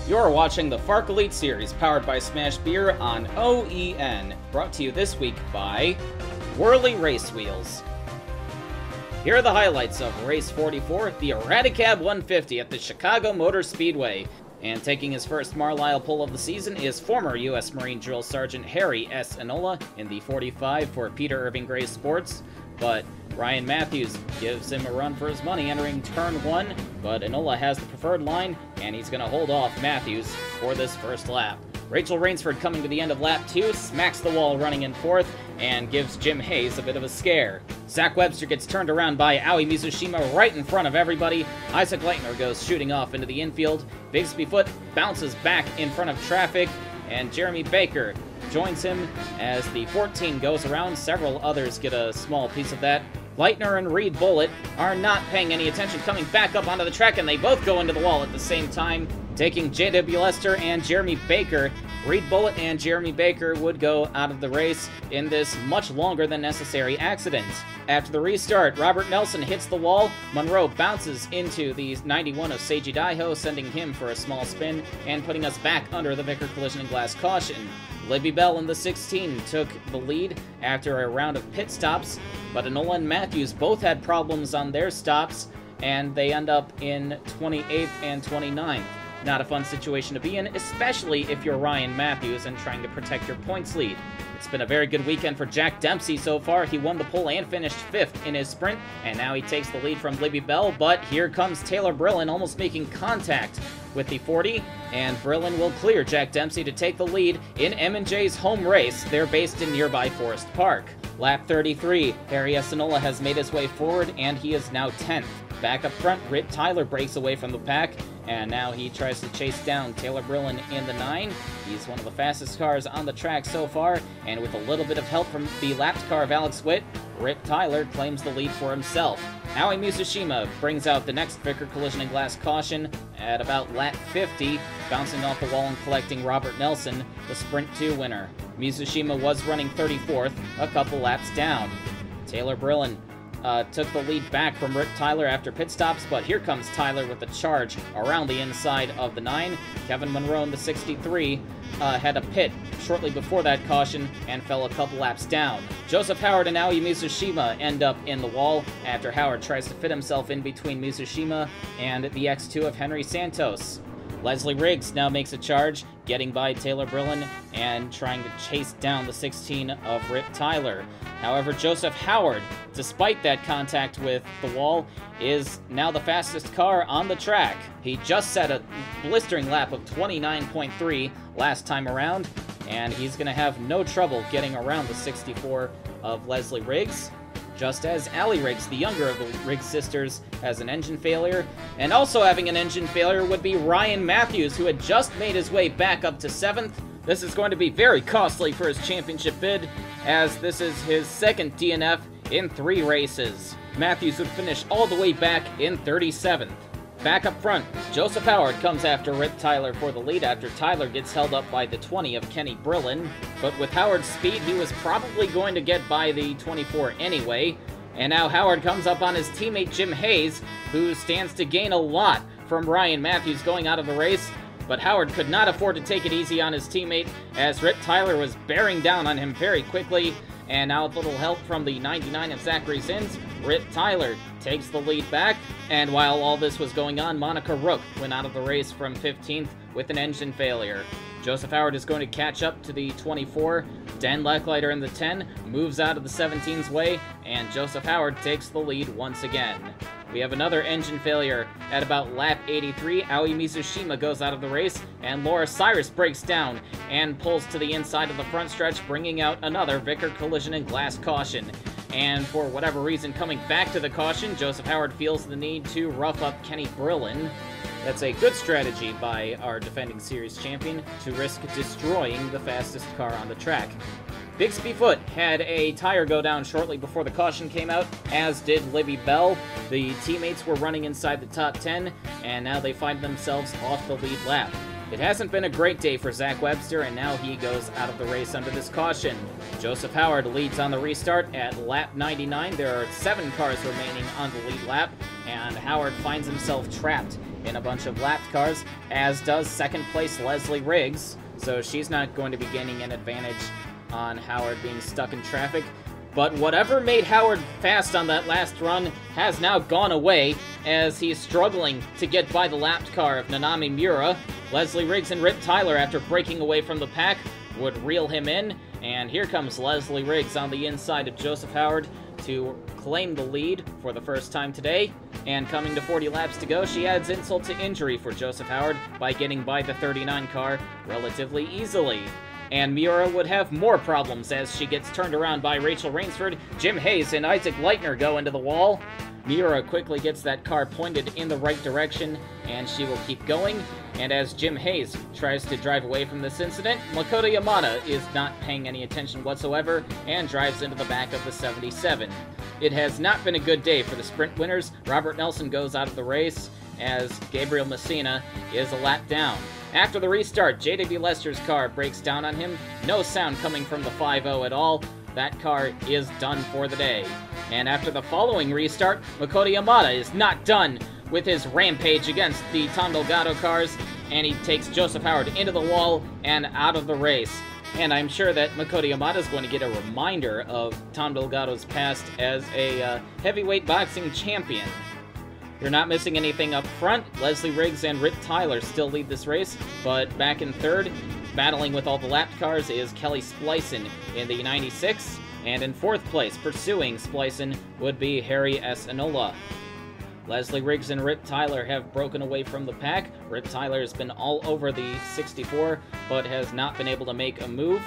You're watching the FARC Elite Series, powered by Smash Beer on OEN, brought to you this week by Whirly Race Wheels. Here are the highlights of Race 44, the Erraticab 150 at the Chicago Motor Speedway. And taking his first Marlisle pole of the season is former U.S. Marine Drill Sergeant Harry S. Enola in the 45 for Peter Irving Gray Sports, but Ryan Matthews gives him a run for his money entering turn 1, but Enola has the preferred line, and he's going to hold off Matthews for this first lap. Rachel Rainsford, coming to the end of lap 2, smacks the wall running in 4th, and gives Jim Hayes a bit of a scare. Zach Webster gets turned around by Aoi Mizushima right in front of everybody. Isaac Leitner goes shooting off into the infield. Bigsby Foot bounces back in front of traffic, and Jeremy Baker joins him as the 14 goes around. Several others get a small piece of that. Leitner and Reed Bullitt are not paying any attention, coming back up onto the track, and they both go into the wall at the same time, taking J.W. Lester and Jeremy Baker. Reed Bullitt and Jeremy Baker would go out of the race in this much longer than necessary accident. After the restart, Robert Nelson hits the wall. Monroe bounces into the 91 of Seiji Daiho, sending him for a small spin and putting us back under the Vickers Collision and Glass caution. Libby Bell in the 16 took the lead after a round of pit stops, but Enola and Matthews both had problems on their stops, and they end up in 28th and 29th. Not a fun situation to be in, especially if you're Ryan Matthews and trying to protect your points lead. It's been a very good weekend for Jack Dempsey so far. He won the pole and finished 5th in his sprint, and now he takes the lead from Libby Bell, but here comes Taylor Brillin almost making contact with the 40, and Brillin will clear Jack Dempsey to take the lead in M&J's home race. They're based in nearby Forest Park. Lap 33, Harry S. Enola has made his way forward, and he is now 10th. Back up front, Ritt Tyler breaks away from the pack, and now he tries to chase down Taylor Brillin in the 9. He's one of the fastest cars on the track so far, and with a little bit of help from the lapped car of Alex Witt, Ritt Tyler claims the lead for himself. Aoi Mizushima brings out the next Vickers Collision and Glass caution at about lap 50, bouncing off the wall and collecting Robert Nelson, the Sprint 2 winner. Mizushima was running 34th, a couple laps down. Taylor Brillin took the lead back from Rick Tyler after pit stops, but here comes Tyler with a charge around the inside of the 9. Kevin Monroe in the 63 had a pit shortly before that caution and fell a couple laps down. Joseph Howard and Aoi Mizushima end up in the wall after Howard tries to fit himself in between Mizushima and the X2 of Henry Santos. Leslie Riggs now makes a charge, getting by Taylor Brillin and trying to chase down the 16 of Rick Tyler. However, Joseph Howard, despite that contact with the wall, is now the fastest car on the track. He just set a blistering lap of 29.3 last time around, and he's going to have no trouble getting around the 64 of Leslie Riggs. Just as Allie Riggs, the younger of the Riggs sisters, has an engine failure. And also having an engine failure would be Ryan Matthews, who had just made his way back up to 7th. This is going to be very costly for his championship bid, as this is his second DNF in 3 races. Matthews would finish all the way back in 37th. Back up front, Joseph Howard comes after Rick Tyler for the lead after Tyler gets held up by the 20 of Kenny Brillin. But with Howard's speed, he was probably going to get by the 24 anyway. And now Howard comes up on his teammate Jim Hayes, who stands to gain a lot from Ryan Matthews going out of the race. But Howard could not afford to take it easy on his teammate, as Rick Tyler was bearing down on him very quickly. And now with a little help from the 99 of Zachary Zins, Ritt Tyler takes the lead back. And while all this was going on, Monica Rook went out of the race from 15th with an engine failure. Joseph Howard is going to catch up to the 24. Dan Lecklighter in the 10 moves out of the 17's way, and Joseph Howard takes the lead once again. We have another engine failure at about lap 83. Aoi Mizushima goes out of the race, and Laura Cyrus breaks down and pulls to the inside of the front stretch, bringing out another Vickers Collision and Glass caution. And for whatever reason, coming back to the caution, Joseph Howard feels the need to rough up Kenny Brillin. That's a good strategy by our defending series champion to risk destroying the fastest car on the track. Bigsby Foot had a tire go down shortly before the caution came out, as did Libby Bell. The teammates were running inside the top 10, and now they find themselves off the lead lap. It hasn't been a great day for Zach Webster, and now he goes out of the race under this caution. Joseph Howard leads on the restart at lap 99. There are 7 cars remaining on the lead lap, and Howard finds himself trapped in a bunch of lapped cars, as does second place Leslie Riggs, so she's not going to be gaining an advantage on Howard being stuck in traffic. But whatever made Howard fast on that last run has now gone away, as he's struggling to get by the lapped car of Nanami Miura. Leslie Riggs and Rip Tyler, after breaking away from the pack, would reel him in, and here comes Leslie Riggs on the inside of Joseph Howard to claim the lead for the first time today. And coming to 40 laps to go, she adds insult to injury for Joseph Howard by getting by the 39 car relatively easily. And Miura would have more problems as she gets turned around by Rachel Rainsford. Jim Hayes and Isaac Leitner go into the wall. Miura quickly gets that car pointed in the right direction, and she will keep going. And as Jim Hayes tries to drive away from this incident, Makoto Yamada is not paying any attention whatsoever and drives into the back of the 77. It has not been a good day for the sprint winners. Robert Nelson goes out of the race as Gabriel Messina is a lap down. After the restart, J.W. Lester's car breaks down on him. No sound coming from the 5-0 at all. That car is done for the day. And after the following restart, Makoto Yamada is not done with his rampage against the Tom Delgado cars, and he takes Joseph Howard into the wall and out of the race. And I'm sure that Makoto Yamada is going to get a reminder of Tom Delgado's past as a heavyweight boxing champion. You're not missing anything up front. Leslie Riggs and Rip Tyler still lead this race, but back in third, battling with all the lapped cars, is Kelly Splicen in the 96, and in fourth place, pursuing Splicen, would be Harry S. Enola. Leslie Riggs and Rip Tyler have broken away from the pack. Rip Tyler has been all over the 64, but has not been able to make a move.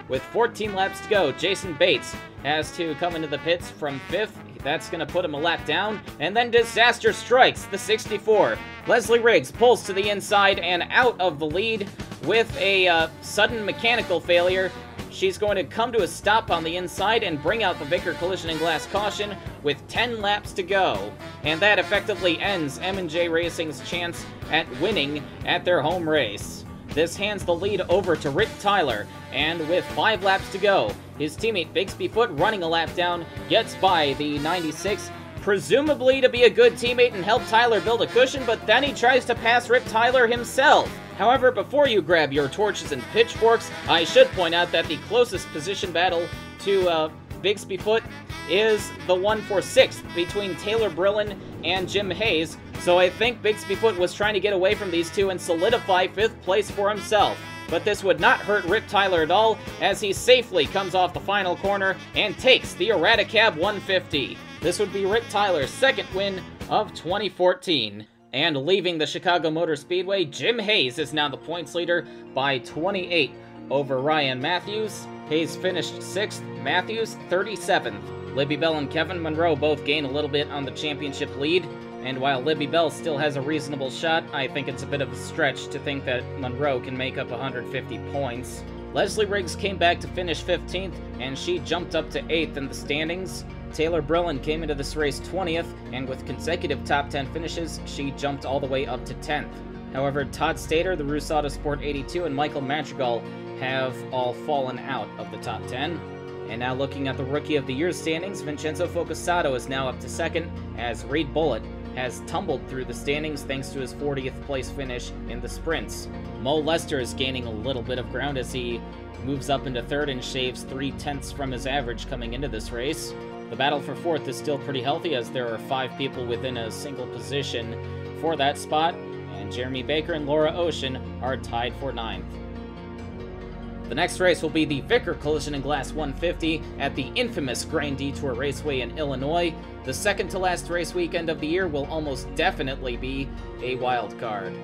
With 14 laps to go, Jason Bates has to come into the pits from 5th. That's going to put him a lap down, and then disaster strikes the 64. Leslie Riggs pulls to the inside and out of the lead with a sudden mechanical failure. She's going to come to a stop on the inside and bring out the Vickers Collision and Glass caution with 10 laps to go. And that effectively ends M&J Racing's chance at winning at their home race. This hands the lead over to Rip Tyler, and with 5 laps to go, his teammate Bigsby Foot, running a lap down, gets by the 96, presumably to be a good teammate and help Tyler build a cushion, but then he tries to pass Rip Tyler himself. However, before you grab your torches and pitchforks, I should point out that the closest position battle to Bigsby Foot is the one for 6th between Taylor Brillin and Jim Hayes, so I think Bigsby Foot was trying to get away from these two and solidify 5th place for himself. But this would not hurt Rip Tyler at all, as he safely comes off the final corner and takes the Erraticab 150. This would be Rip Tyler's second win of 2014. And leaving the Chicago Motor Speedway, Jim Hayes is now the points leader by 28 over Ryan Matthews. Hayes finished 6th, Matthews 37th. Libby Bell and Kevin Monroe both gain a little bit on the championship lead, and while Libby Bell still has a reasonable shot, I think it's a bit of a stretch to think that Monroe can make up 150 points. Leslie Riggs came back to finish 15th, and she jumped up to 8th in the standings. Taylor Brillin came into this race 20th, and with consecutive top 10 finishes, she jumped all the way up to 10th. However, Todd Stater, the Russo Sport 82, and Michael Madrigal have all fallen out of the top 10. And now looking at the Rookie of the Year standings, Vincenzo Focusato is now up to 2nd, as Reed Bullitt has tumbled through the standings thanks to his 40th place finish in the sprints. Mo Lester is gaining a little bit of ground as he moves up into 3rd and shaves 3/10 from his average coming into this race. The battle for 4th is still pretty healthy, as there are 5 people within a single position for that spot, and Jeremy Baker and Laura Ocean are tied for 9th. The next race will be the Vickers Collision and Glass 150 at the infamous Grain Detour Raceway in Illinois. The second to last race weekend of the year will almost definitely be a wild card.